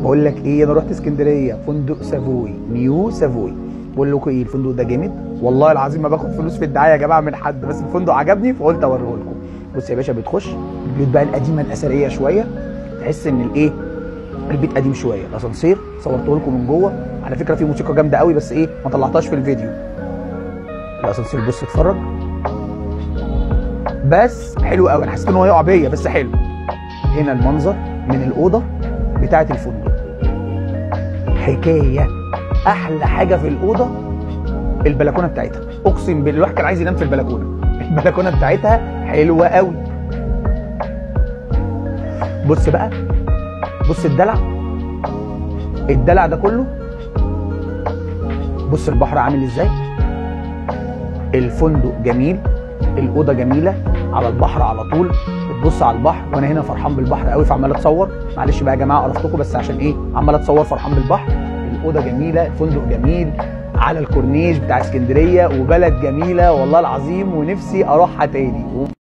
بقول لك ايه، انا رحت اسكندريه فندق سافوي، نيو سافوي. بقول لكم ايه، الفندق ده جامد والله العظيم، ما باخد فلوس في الدعايه يا جماعه من حد، بس الفندق عجبني فقلت اوريه لكم. بص يا باشا، بتخش البيوت بقى القديمه الاثريه شويه، تحس ان الايه، البيت قديم شويه. الاسانسير صورته لكم من جوه، على فكره في موسيقى جامده قوي بس ايه ما طلعتهاش في الفيديو. الاسانسير بص اتفرج، بس حلو قوي، انا حسيت ان هو هيقع بيا بس حلو. هنا المنظر من الاوضه بتاعه الفندق حكايه. احلى حاجه في الاوضه البلكونه بتاعتها، اقسم بالله الواحد كان عايز ينام في البلكونه. البلكونه بتاعتها حلوه قوي. بص بقى، بص الدلع ده كله. بص البحر عامل ازاي، الفندق جميل، الاوضه جميله على البحر على طول، بتبص على البحر. وانا هنا فرحان بالبحر قوي فعمال اتصور. معلش بقى يا جماعه قرفتكم، بس عشان ايه عمال اتصور فرحان بالبحر. الاوضه جميله، الفندق جميل، على الكورنيش بتاع اسكندريه، وبلد جميله والله العظيم، ونفسي اروحها تاني.